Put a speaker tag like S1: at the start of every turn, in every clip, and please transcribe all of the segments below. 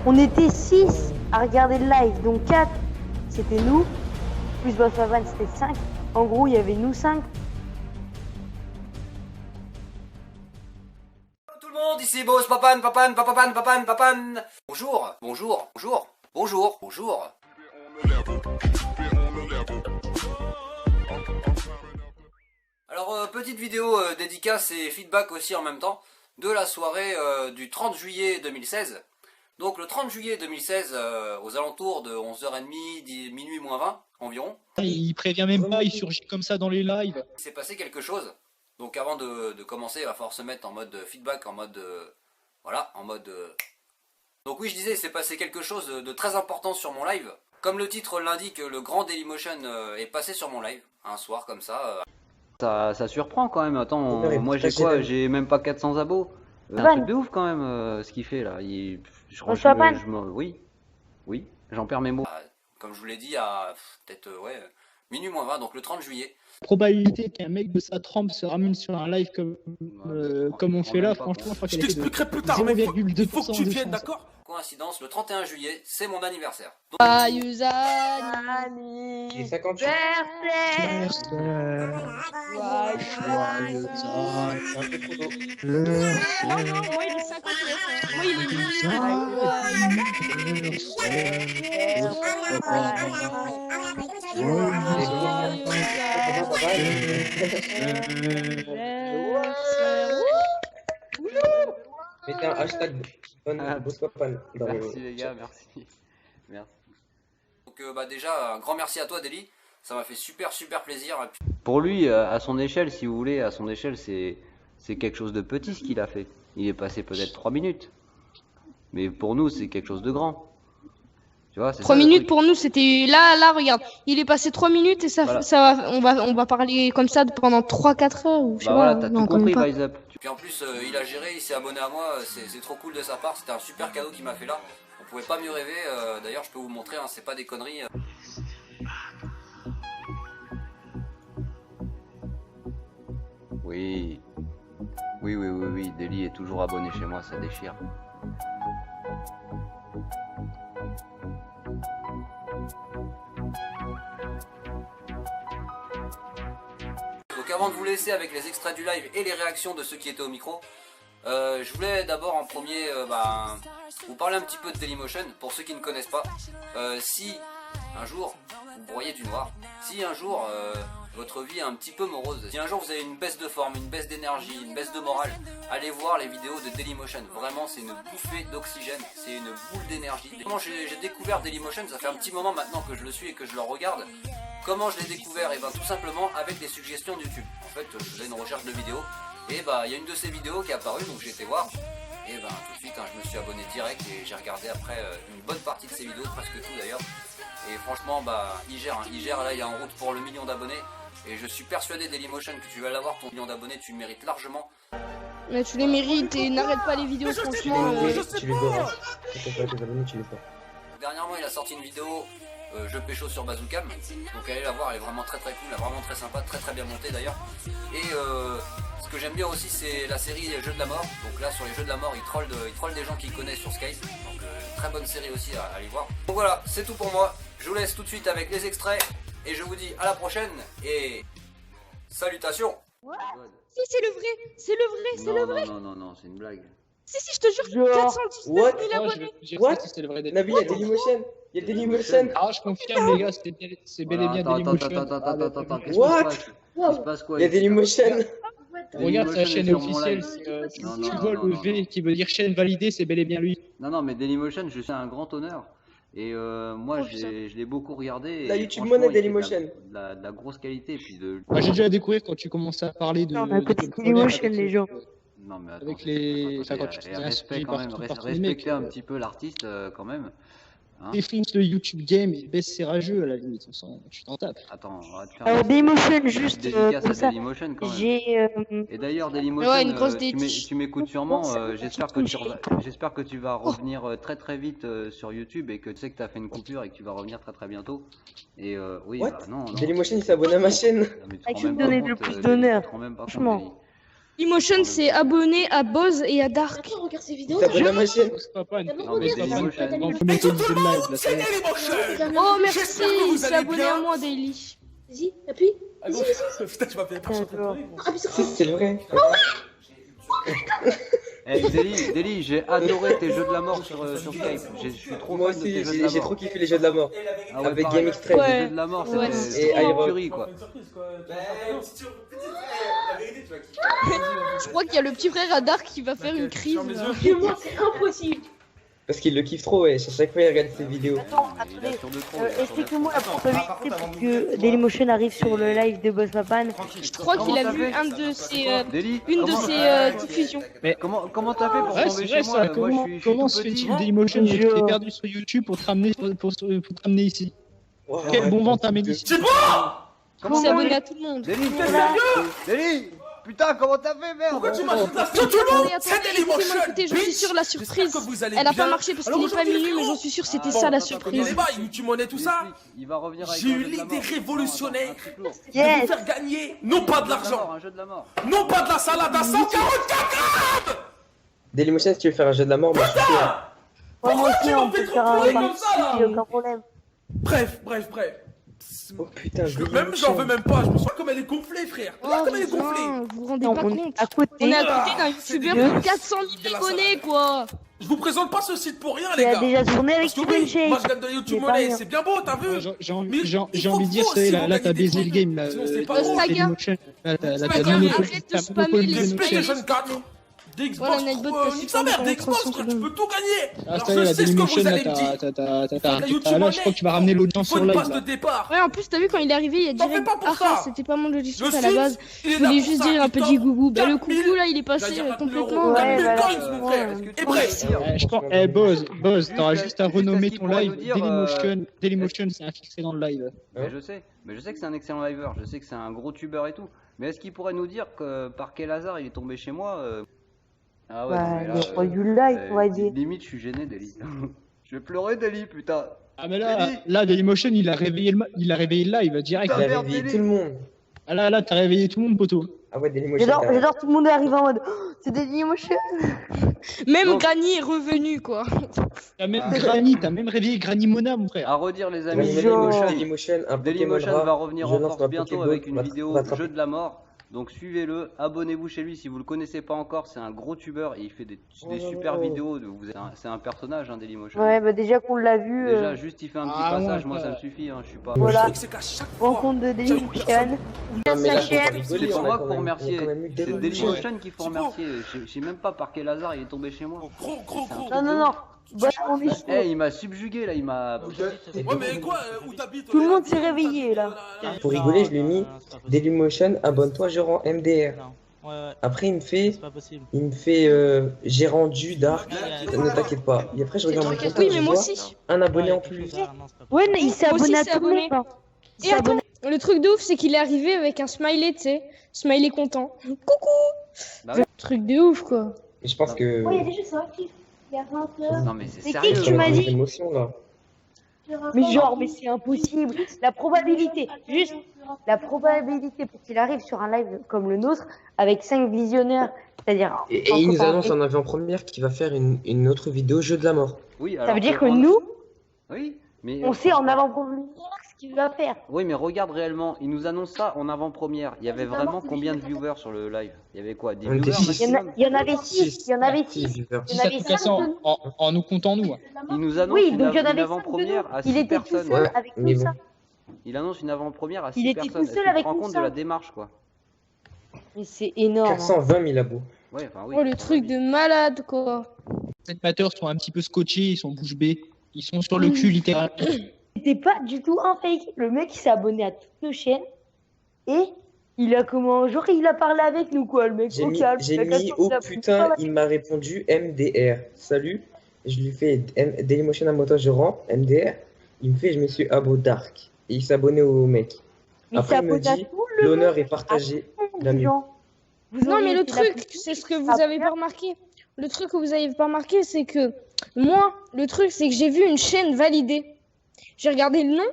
S1: On était 6 à regarder le live, donc 4 c'était nous, plus Boss Papan c'était 5. En gros, il y avait nous 5.
S2: Tout le monde, ici Boss Papan. Bonjour, bonjour, bonjour, bonjour, bonjour. Alors, petite vidéo dédicace et feedback aussi en même temps de la soirée du 30 juillet 2016. Donc le 30 juillet 2016, aux alentours de 11h30, minuit moins 20 environ.
S3: Il prévient même pas, il surgit comme ça dans les lives.
S2: Il s'est passé quelque chose. Donc avant de commencer, il va falloir se mettre en mode feedback, en mode... voilà, en mode... Donc oui, je disais, il s'est passé quelque chose de très important sur mon live. Comme le titre l'indique, le grand Dailymotion est passé sur mon live, un soir comme ça.
S4: Ça surprend quand même. Attends, moi j'ai quoi? J'ai même pas 400 abos. C'est un truc de ouf quand même ce qu'il fait là. Oui, oui, j'en perds mes mots.
S2: Comme je vous l'ai dit, à peut-être minuit moins 20, donc le 30 juillet.
S3: La probabilité qu'un mec de sa trempe se ramène sur un live comme on fait là, franchement, je crois
S5: Je
S3: qu'elle est
S5: t'expliquerai plus tard, mais il faut que tu viennes, d'accord?
S2: Coïncidence, le 31 juillet, c'est mon anniversaire. Donc,
S6: Joyeux anniversaire.
S3: Joyeux
S6: Non, moi il est 50. Moi il
S7: Mettez un hashtag Boss Papan dans
S4: Merci les gars, merci. Merci.
S2: Donc déjà, un grand merci à toi Deli, ça m'a fait super plaisir.
S4: Pour lui, à son échelle, si vous voulez, à son échelle, c'est quelque chose de petit ce qu'il a fait. Il est passé peut-être 3 minutes. Mais pour nous, c'est quelque chose de grand. Tu vois,
S6: 3 minutes pour nous, c'était là, regarde. Il est passé 3 minutes et on va parler comme ça pendant 3-4 heures ou je sais pas.
S4: Voilà, t'as tout compris, Rise Up.
S2: Puis en plus, il a géré, il s'est abonné à moi, c'est trop cool de sa part, c'était un super cadeau qu'il m'a fait là. On pouvait pas mieux rêver, d'ailleurs je peux vous montrer, hein, c'est pas des conneries.
S4: Oui. Oui, Deli est toujours abonné chez moi, ça déchire.
S2: Donc avant de vous laisser avec les extraits du live et les réactions de ceux qui étaient au micro, je voulais d'abord en premier vous parler un petit peu de Dailymotion, pour ceux qui ne connaissent pas. Si un jour vous broyez du noir, si un jour votre vie est un petit peu morose, si un jour vous avez une baisse de forme, une baisse d'énergie, une baisse de morale, allez voir les vidéos de Dailymotion. Vraiment c'est une bouffée d'oxygène, c'est une boule d'énergie. Comment j'ai découvert Dailymotion, ça fait un petit moment maintenant que je le suis et que je le regarde. Comment je l'ai découvert? Et ben tout simplement avec des suggestions de YouTube. En fait je faisais une recherche de vidéos et il y a une de ces vidéos qui est apparue, donc j'ai été voir. Et tout de suite je me suis abonné direct et j'ai regardé après une bonne partie de ses vidéos, presque tout d'ailleurs. Et franchement il gère là, il est en route pour le million d'abonnés. Et je suis persuadé Dailymotion que tu vas l'avoir ton million d'abonnés, tu le mérites largement.
S6: Mais tu les mérites et n'arrête pas les vidéos franchement.
S7: Tu les dois. Si t'as pas tes abonnés, tu les dois.
S2: Dernièrement il a sorti une vidéo je pécho sur Bazooka, donc allez la voir, elle est vraiment très cool, elle est vraiment très sympa, très bien montée d'ailleurs. Et ce que j'aime bien aussi c'est la série Les Jeux de la Mort. Donc là sur les Jeux de la Mort il troll des gens qu'il connaît sur Skype. Donc très bonne série aussi à aller voir. Donc voilà, c'est tout pour moi, je vous laisse tout de suite avec les extraits et je vous dis à la prochaine et salutations.
S6: Si c'est le vrai.
S4: Non, c'est une blague.
S6: Si, je te jure, 419 000 abonnés.
S7: What? Nabil, il y a Dailymotion. Il y a Dailymotion.
S3: Ah, je confirme, les gars, c'est bel et bien Dailymotion.
S4: Attends, qu'est-ce
S7: What?
S4: qui se passe quoi?
S7: Il y a Dailymotion.
S3: Regarde sa chaîne
S4: sur mon
S3: officielle,
S4: live.
S3: tu vois le V qui veut dire chaîne validée, c'est bel et bien lui.
S4: Non, mais Dailymotion, je suis un grand honneur. Et moi, je l'ai beaucoup regardé.
S7: La
S4: et
S7: YouTube
S4: franchement,
S7: Money
S4: il fait
S7: Dailymotion.
S4: de la grosse qualité. Puis
S3: Moi, j'ai déjà découvert quand tu commences à parler de.
S1: On a un côté Dailymotion les gens.
S4: Non, mais attends,
S3: Avec les. Enfin, quand tu
S4: respect quand même, respectez un petit peu l'artiste quand même. Hein,
S3: défonce le YouTube game et baisse ses rageux à la limite, tu t'en tapes.
S4: Attends, on va te faire
S1: Alors Dailymotion juste
S4: dédicace
S1: comme
S4: à
S1: ça.
S4: Dailymotion quand même.
S1: J'ai
S4: Et d'ailleurs Dailymotion,
S6: Ouais, une grosse dédicace.
S4: tu m'écoutes sûrement, j'espère que tu vas revenir très vite sur YouTube et que tu sais que tu as fait une coupure et que tu vas revenir très bientôt. Et oui,
S7: What?
S4: non.
S7: Dailymotion il s'abonne à ma chaîne.
S4: Non, mais tu te
S1: à
S4: rends
S1: qui me
S4: même pas
S1: donner
S4: compte,
S1: le plus
S4: Deli,
S1: d'honneur,
S4: tu te rends même pas compte,
S1: franchement.
S4: Deli.
S6: Emotion s'est abonné à Boz et à Dark.
S8: Attends, regarde ces vidéos.
S7: T'abonnes à ma chaîne.
S3: Pas
S4: Non, mais Dailymotion.
S5: Et tout le monde, c'est Dailymotion.
S6: Oh merci,
S5: J'espère que vous
S6: il s'est
S5: allez
S6: abonné
S5: bien.
S6: à moi Daily.
S8: Vas-y, appuie.
S5: Ah bon, putain, tu m'as fait peur.
S8: Appuie sur
S7: Si, c'est vrai.
S4: Eh, Deli, j'ai adoré tes jeux de la mort sur Skype. Je suis trop
S7: Moi
S4: fan de tes
S7: aussi,
S4: jeux de la
S7: j'ai
S4: mort.
S7: trop kiffé les jeux de la mort.
S4: Ah ouais,
S7: Avec
S4: pareil.
S7: Game Extreme.
S6: Ouais.
S4: Les jeux de la mort,
S6: Ouais,
S4: c'était
S7: Et
S4: une
S7: Iron.
S4: tuerie, quoi.
S6: Je crois qu'il y a le petit frère à Dark qui va faire une crise. là.
S8: moi, c'est impossible.
S7: Parce qu'il le kiffe trop, ouais. À chaque fois, il regarde ses vidéos.
S1: Attends,
S4: Il a
S1: attendez.
S4: sur deux troncs, il a sur deux
S1: Explique-moi la probabilité pour que Dailymotion arrive sur le live de Boss Papan.
S6: Je crois qu'il a
S4: Comment
S6: vu
S4: t'as
S6: un de ses,
S4: Deli,
S6: une de
S4: comment-
S6: ses diffusions.
S4: Comment t'as fait pour
S3: Ouais,
S4: tomber
S3: c'est
S4: chez
S3: vrai
S4: moi
S3: ça.
S4: là? Moi, je suis
S3: Comment
S4: tout
S3: se
S4: petit.
S3: fait-il Dailymotion
S1: Je-
S3: t'es perdu sur YouTube pour te ramener pour te ramener ici?
S7: Wow,
S3: Quel
S7: ouais,
S3: bon vent
S7: putain,
S3: t'amène ici?
S5: C'est bon.
S6: Il s'est abonné à tout le monde.
S4: Deli, putain, comment t'as fait, merde?
S5: Pourquoi tu m'ajoutes là? Tout le monde, c'est
S6: Attendez,
S5: Dailymotion.
S6: écoutez, j'en suis sûr la
S5: J'espère
S6: surprise.
S5: que vous allez
S6: Elle a
S5: bien.
S6: pas marché parce
S5: Alors
S6: qu'il est pas
S5: aujourd'hui,
S6: minuit, mais
S5: frérot,
S6: j'en suis sûr c'était
S4: Ah,
S6: ça la
S5: tu connais
S6: surprise.
S5: les bails, tu monnaie tout ça.
S4: Il va revenir avec
S5: J'ai
S4: un
S5: eu
S4: jeu de la
S5: l'idée
S4: mort.
S5: révolutionnaire.
S4: Un truc lourd.
S5: Je vais
S1: Yes.
S5: vous faire gagner, non pas de l'argent,
S4: Un jeu de la mort.
S5: non pas de la salade à 144.
S7: Dailymotion, si tu veux faire un jeu de la mort, moi je suis chaud.
S1: Ouais, moi
S5: tu
S1: aussi,
S5: m'en
S1: on
S5: fais
S1: peut
S5: trop
S1: faire un
S5: pleurer comme ça, là.
S1: parti, aucun problème.
S5: Bref.
S7: Oh putain,
S5: Même j'en veux même pas, je me sens comme elle est gonflée, frère.
S6: Oh,
S5: Regarde comme elle est gonflée.
S6: putain, vous vous rendez
S1: Non,
S6: pas
S1: on est
S6: compte.
S1: à côté.
S6: On est à côté d'un youtubeur
S1: Dieu.
S6: de 400 000 abonnés, quoi.
S5: Je vous présente pas ce site pour rien,
S1: Tu
S5: les
S1: as
S5: gars.
S1: déjà tourné avec
S5: Parce que oui,
S1: Steven
S5: moi je
S1: Shake.
S5: gagne de la YouTube
S1: C'est pas
S5: Money,
S1: rien.
S5: c'est bien beau, t'as vu?
S3: J'ai
S5: Mais
S3: envie
S5: il
S3: de dire,
S5: faut
S3: ça y est,
S5: aussi
S3: là t'as
S5: gagner des
S3: baisé le
S5: trucs.
S3: game là.
S5: Sinon, c'est pas
S6: drôle.
S3: Dailymotion. Là t'as
S5: Saga,
S3: monopole
S6: arrête de
S3: t'as
S6: spammer
S3: monopole
S6: les
S3: Dailymotion.
S5: PlayStation 4, d'Xbox
S6: Voilà, Nightbot,
S5: Pro,
S6: t'as
S5: nique sa mère,
S6: supprimé
S5: d'Xbox,
S6: pendant
S5: frère,
S6: 30
S5: tu peux tout gagner.
S3: Ah
S5: Alors
S3: ça y est,
S5: je
S3: la
S5: sais ce que
S3: Dailymotion
S5: vous
S3: là
S5: allez me dire. La YouTube
S3: là je crois que tu vas ramener l'audience
S5: Faut
S3: sur
S5: une
S3: live
S5: passe de
S3: là.
S5: départ.
S6: Ouais, en plus, t'as vu quand il est arrivé, il a
S5: T'en
S6: direct.
S5: fais pas pour
S6: Ah,
S5: ça.
S6: c'était pas mon logiciel
S5: Le
S6: à la
S5: site,
S6: base.
S5: il est
S6: Je
S5: là
S6: voulais
S5: pour
S6: juste
S5: ça,
S6: dire un
S5: il
S6: petit
S5: t'offre
S6: gougou. Bah, le
S5: 4000,
S6: coucou là, il est passé
S5: j'allais dire 4000
S6: complètement.
S5: euros,
S1: Ouais,
S5: 4000
S1: voilà.
S5: coins, mon frère. Et bref,
S3: Je pense, Buzz, t'auras juste à
S4: Juste
S3: renommer
S4: à ce
S3: ton
S4: qu'il pourrait
S3: live
S4: nous dire,
S3: Dailymotion, c'est infiltré dans le live.
S4: Mais je sais que c'est un excellent liver, je sais que c'est un gros tubeur et tout. Mais est-ce qu'il pourrait nous dire que par quel hasard il est tombé chez moi Ah ouais, non,
S1: Bah,
S4: mais là,
S1: il y a pas du live, on va dire.
S4: limite, je suis gêné, Deli. Je vais pleurer, Deli, putain.
S3: Ah mais
S4: Daily.
S3: là Dailymotion il a réveillé le live direct.
S7: Il a
S4: merde,
S7: réveillé
S4: Daily.
S7: tout le monde.
S3: Ah là t'as réveillé tout le monde poteau.
S7: Ah ouais, Dailymotion.
S1: J'adore, tout le monde est arrivé en mode oh, c'est Dailymotion.
S6: Même
S4: Donc-
S6: Granny est revenu, quoi.
S3: T'as même
S4: Ah.
S3: Granny, t'as même réveillé Granny Mona mon frère.
S4: À redire, les amis,
S1: Bonjour.
S7: Dailymotion, un Pokémon
S4: Dailymotion
S7: rare.
S4: va revenir
S7: Je
S4: en
S7: lance
S4: force
S7: ma
S4: bientôt
S7: Pokéball
S4: avec
S7: pour
S4: une
S7: l'attraper.
S4: vidéo jeu de la mort. Donc suivez-le, abonnez-vous chez lui si vous le connaissez pas encore, c'est un gros tubeur et il fait des super vidéos. C'est un personnage, hein, Dailymotion.
S1: Ouais, bah déjà qu'on l'a vu,
S4: Déjà, juste il fait un petit
S3: Ah,
S4: passage,
S3: ouais,
S4: moi
S3: ouais.
S4: ça me suffit, hein, je suis pas.
S5: le
S1: Voilà.
S5: truc c'est qu'à chaque fois,
S1: rencontre de
S5: qu'il y a une
S1: Dailymotion.
S5: personne-
S7: Non, mais là,
S1: Sa
S7: faut pas
S1: chaîne.
S7: rigoler,
S4: C'est pas
S7: on a
S4: moi
S7: quand
S4: qu'il faut
S7: même-
S4: remercier,
S7: il y a quand même eu
S4: c'est
S7: Dailymotion.
S4: Dailymotion qu'il faut
S5: C'est bon.
S4: remercier. Je sais même pas par quel hasard il est tombé chez moi.
S5: Gros.
S1: Non. Bah, on est chaud.
S4: Eh, il m'a subjugué là, il m'a.
S5: Ouais, mais quoi, où t'habites?
S1: Tout le monde s'est réveillé, là.
S7: Pour rigoler, je lui ai mis Dailymotion, abonne-toi, je rends MDR. Après, il me fait, j'ai rendu Dark, ne t'inquiète pas. Et après, je regarde mon compte,
S6: Oui,
S7: je
S6: mais moi
S7: vois
S6: aussi.
S7: un abonné en plus.
S1: Ouais, mais il s'est
S6: Moi aussi,
S1: abonné à
S6: c'est
S1: tout le
S6: abonné.
S1: monde. hein. Il
S6: Et
S1: s'est
S6: attends,
S1: abonné.
S6: le truc de ouf, c'est qu'il est arrivé avec un smiley, tu sais. Smiley content. Coucou.
S4: Bah ouais.
S6: Truc de ouf, quoi.
S7: Et je pense que.
S8: Ouais, il y a des jeux sur actif. Il y a 20 heures.
S4: Non mais c'est
S1: C'est qui
S4: sérieux.
S1: que tu m'as dit
S7: émotion là.
S1: Mais genre, mais c'est impossible. La probabilité, juste la probabilité pour qu'il arrive sur un live comme le nôtre avec 5 visionneurs, c'est-à-dire.
S7: Et il nous annonce en avant-première qu'il va faire une autre vidéo jeu de la mort.
S4: Oui,
S1: Ça
S4: alors
S1: veut dire que
S4: on-
S1: nous,
S4: Oui, mais.
S1: on sait en avant-première ce qu'il va faire.
S4: Oui, mais regarde réellement, il nous annonce ça en avant-première. Il y avait vraiment combien de viewers sur le live? Il y avait quoi? 10
S7: On était
S4: viewers
S7: six.
S4: maximum?
S1: Il y en avait 6. Il y en avait 6.
S7: viewers.
S1: Il y
S3: Si
S1: en
S3: ça
S1: avait
S3: tout casse
S1: 5
S3: en nous comptant nous.
S4: Il nous annonce
S1: Oui,
S4: une,
S1: donc il y en
S4: une
S1: avait 5 de
S4: avant-première à
S1: nous. Il
S4: 6
S1: était tout
S4: personnes.
S1: seul
S7: Ouais,
S1: avec
S7: mais
S1: tout
S7: bon.
S1: ça.
S4: Il annonce une avant-première à
S1: Il
S4: 6
S1: était tout
S4: personnes.
S1: seul
S4: Est-ce que tu
S1: avec
S4: te rends
S1: nous,
S4: compte
S1: ça.
S4: de la démarche, quoi?
S1: Mais c'est énorme. hein.
S7: 420 000 abos.
S4: Ouais, enfin oui.
S6: Oh, le truc de malade, quoi.
S3: Les animateurs sont un petit peu scotchés, ils sont bouche bée, ils sont sur le cul littéralement.
S1: C'était pas du tout un fake. Le mec il s'est abonné à toutes nos chaînes et il a comment genre il a parlé avec nous quoi le mec
S7: J'ai
S1: au
S7: mis,
S1: calme.
S7: j'ai
S1: La
S7: mis
S1: question,
S7: oh
S1: il a pris
S7: putain,
S1: pas
S7: il m'a répondu MDR. Salut. Je lui fais Dailymotion à moto, je rends MDR. Il me fait je me suis abo Dark. Et il s'est abonné au mec.
S1: Mais
S7: Après, il me
S1: abonné à
S7: dit
S1: tout le
S7: l'honneur
S1: monde,
S7: est partagé.
S1: à tout le
S7: la
S1: monde,
S7: mieux.
S1: gens. Vous
S6: Non,
S1: auriez
S6: mais le
S1: été la
S6: truc,
S1: plus-
S6: c'est ce que vous
S1: Après-
S6: avez pas remarqué. Le truc que vous avez pas remarqué, c'est que moi, le truc, c'est que j'ai vu une chaîne validée. J'ai regardé le nom,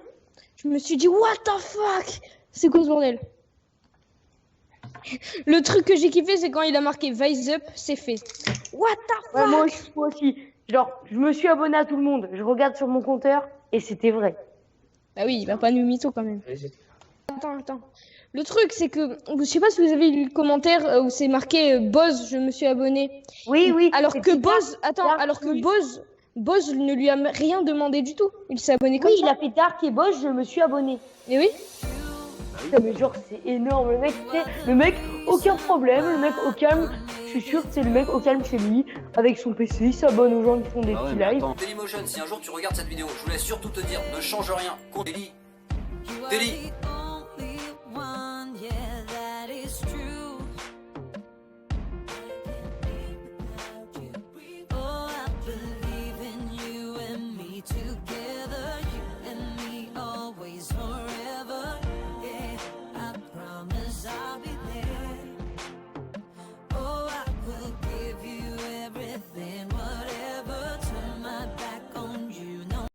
S6: je me suis dit, what the fuck? C'est quoi ce bordel? Le truc que j'ai kiffé, c'est quand il a marqué Vise Up, c'est fait. What the
S1: Ouais,
S6: fuck?
S1: moi aussi. Genre, je me suis abonné à tout le monde. Je regarde sur mon compteur et c'était vrai.
S6: Bah oui, il va pas nous mytho quand même.
S7: Ouais, j'ai-
S6: Attends. Le truc, c'est que, je sais pas si vous avez lu le commentaire où c'est marqué Boz, je me suis abonné.
S1: Oui.
S6: Alors
S1: c'est
S6: que
S1: bizarre.
S6: Boz, attends,
S1: Dark,
S6: alors que
S1: oui.
S6: Boz ne lui a rien demandé du tout. Il s'est abonné comme
S1: Oui,
S6: ça.
S1: il a fait Dark et Bosch, je me suis abonné.
S6: Et oui.
S1: Putain, mais genre, c'est énorme. Le mec, aucun problème. Le mec au calme. Je suis sûr que c'est le mec au calme chez lui, avec son PC. Il s'abonne aux gens qui font des
S4: Ah ouais,
S1: petits
S4: mais
S1: lives.
S4: attends.
S2: Dailymotion, si un jour tu regardes cette vidéo, je voulais surtout te dire, ne change rien. Daily,